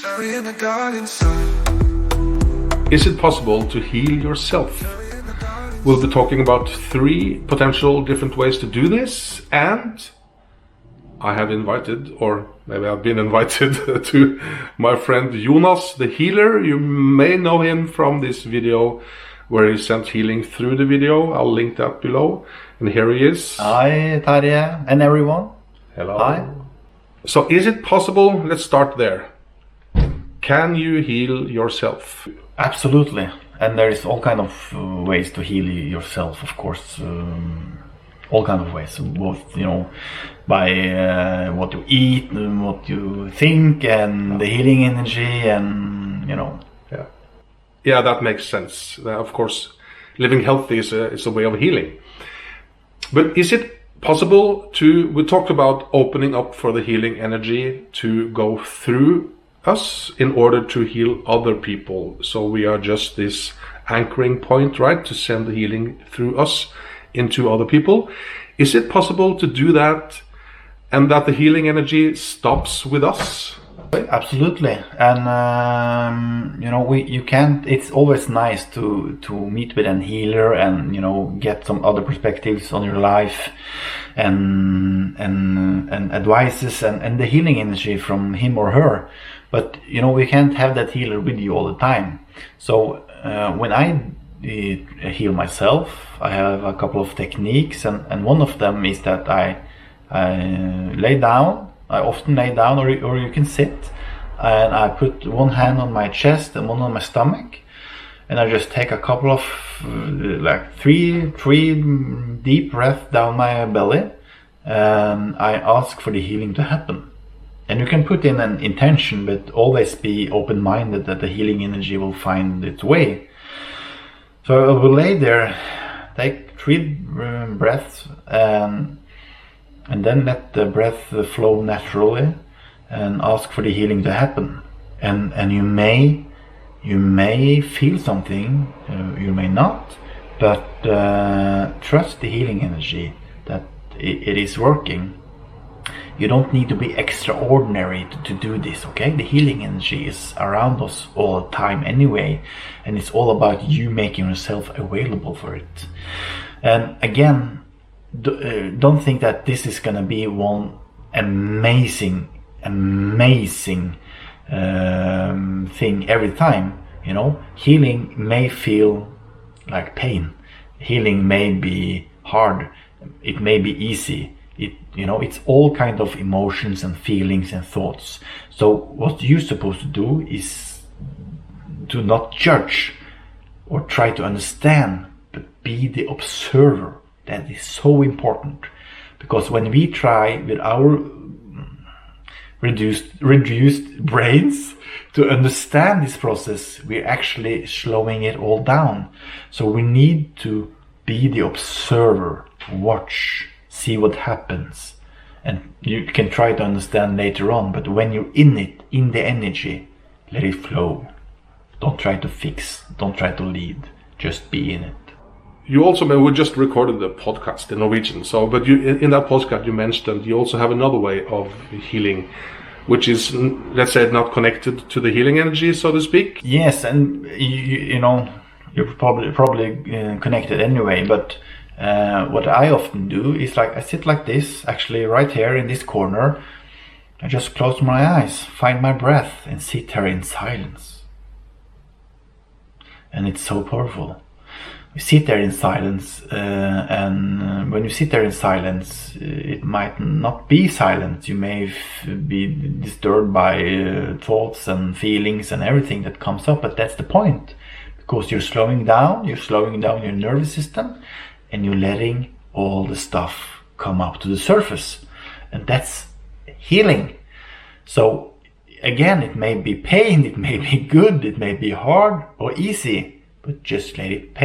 Is it possible to heal yourself? We'll be talking about 3 potential different ways to do this, and I have invited, or maybe I've been invited to my friend Jonas, the healer. You may know him from this video where he sent healing through the video. I'll link that below. And here he is. Hi, Tarje, and everyone. Hello. Hi. So is it possible? Let's start there. Can you heal yourself? Absolutely. And there is all kind of ways to heal yourself, of course. All kind of ways, both, by what you eat, what you think, and the healing energy, and Yeah, that makes sense. Of course, living healthy is a way of healing. But is it possible we talked about opening up for the healing energy to go through us in order to heal other people. So we are just this anchoring point, right, to send the healing through us into other people. Is it possible to do that and that the healing energy stops with us? Absolutely. And you can't, it's always nice to meet with an healer and get some other perspectives on your life and advices and the healing energy from him or her. But we can't have that healer with you all the time. So when I heal myself, I have a couple of techniques, and one of them is that I lay down. I often lay down, or you can sit, and I put one hand on my chest and one on my stomach, and I just take a couple of three deep breaths down my belly, and I ask for the healing to happen. And you can put in an intention, but always be open-minded that the healing energy will find its way. So I will lay there, take 3 breaths, and then let the breath flow naturally, and ask for the healing to happen. And you may feel something, you may not, but trust the healing energy that it is working. You don't need to be extraordinary to do this, okay? The healing energy is around us all the time anyway, and it's all about you making yourself available for it. And again, don't think that this is gonna be one amazing thing every time. Healing may feel like pain. Healing may be hard. It may be easy. It's all kind of emotions and feelings and thoughts. So what you're supposed to do is to not judge or try to understand, but be the observer. That is so important, because when we try with our reduced brains to understand this process, we're actually slowing it all down. So we need to be the observer, watch, see what happens, and you can try to understand later on, but when you're in it, in the energy, let it flow. Don't try to fix, don't try to lead, just be in it. You also, we just recorded the podcast in Norwegian, but in that podcast you mentioned you also have another way of healing, which is, let's say, not connected to the healing energy, so to speak. Yes, and you're probably connected anyway, but what I often do is I sit like this, actually right here in this corner. I just close my eyes, find my breath, and sit here in silence. And it's so powerful. You sit there in silence, and when you sit there in silence, it might not be silent. You may be disturbed by thoughts and feelings and everything that comes up, but that's the point, because you're slowing down your nervous system, and you're letting all the stuff come up to the surface, and that's healing. So again, it may be pain, it may be good, it may be hard or easy, but just let it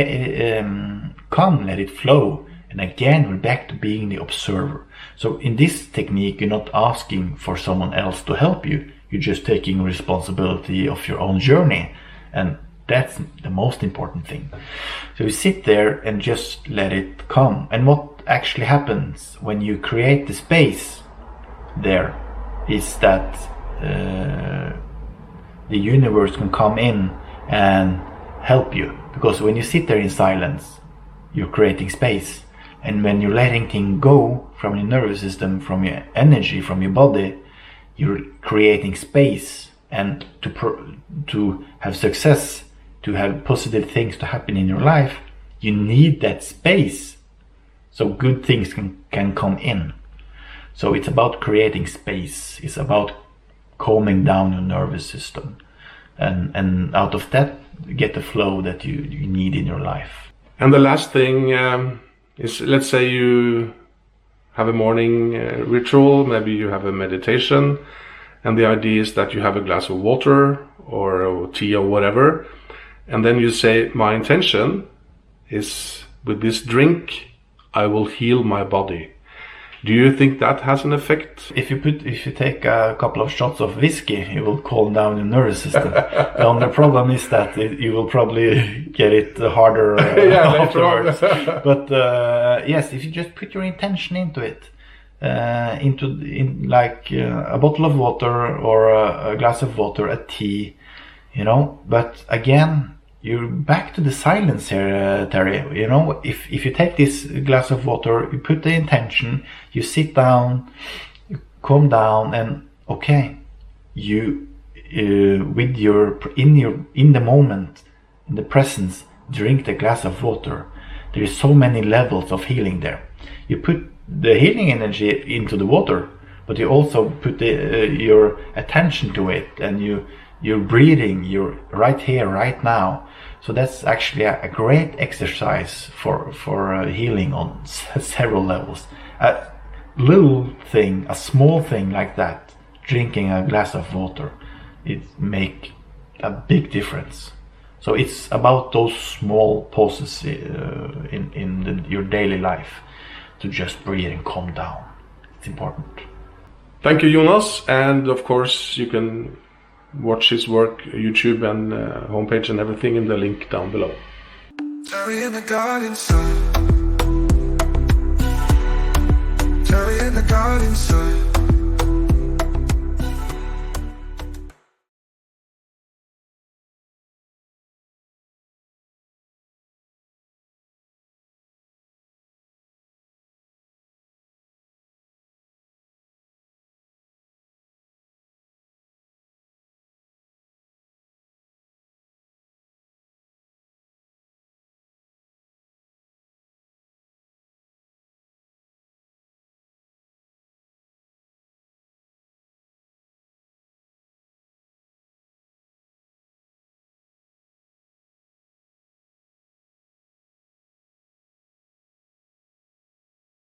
come, let it flow. And again, we're back to being the observer. So in this technique, you're not asking for someone else to help you. You're just taking responsibility of your own journey. And that's the most important thing. So you sit there and just let it come. And what actually happens when you create the space there is that the universe can come in and help you. Because when you sit there in silence, you're creating space. And when you're letting things go from your nervous system, from your energy, from your body, you're creating space. And to have success, to have positive things to happen in your life, you need that space. So good things can come in. So it's about creating space. It's about calming down your nervous system. And out of that, get the flow that you need in your life. And the last thing is, let's say you have a morning ritual, maybe you have a meditation, and the idea is that you have a glass of water or tea or whatever, and then you say, my intention is with this drink, I will heal my body. Do you think that has an effect? If you take a couple of shots of whiskey, it will calm down your nervous system. The only problem is that you will probably get it harder afterwards. But yes, if you just put your intention into it, like a bottle of water or a glass of water, a tea, But again, you're back to the silence here, Terry. If you take this glass of water, you put the intention, you sit down, you calm down, and okay, you in the moment, in the presence, drink the glass of water. There is so many levels of healing there. You put the healing energy into the water, but you also put your attention to it, and you're breathing, you're right here, right now. So that's actually a great exercise for healing on several levels. A little thing, a small thing like that, drinking a glass of water, it make a big difference. So it's about those small pauses in your daily life to just breathe and calm down. It's important. Thank you, Jonas. And of course, you can watch his work, YouTube and homepage and everything in the link down below. Terry in the garden sun. Terry in the garden sun.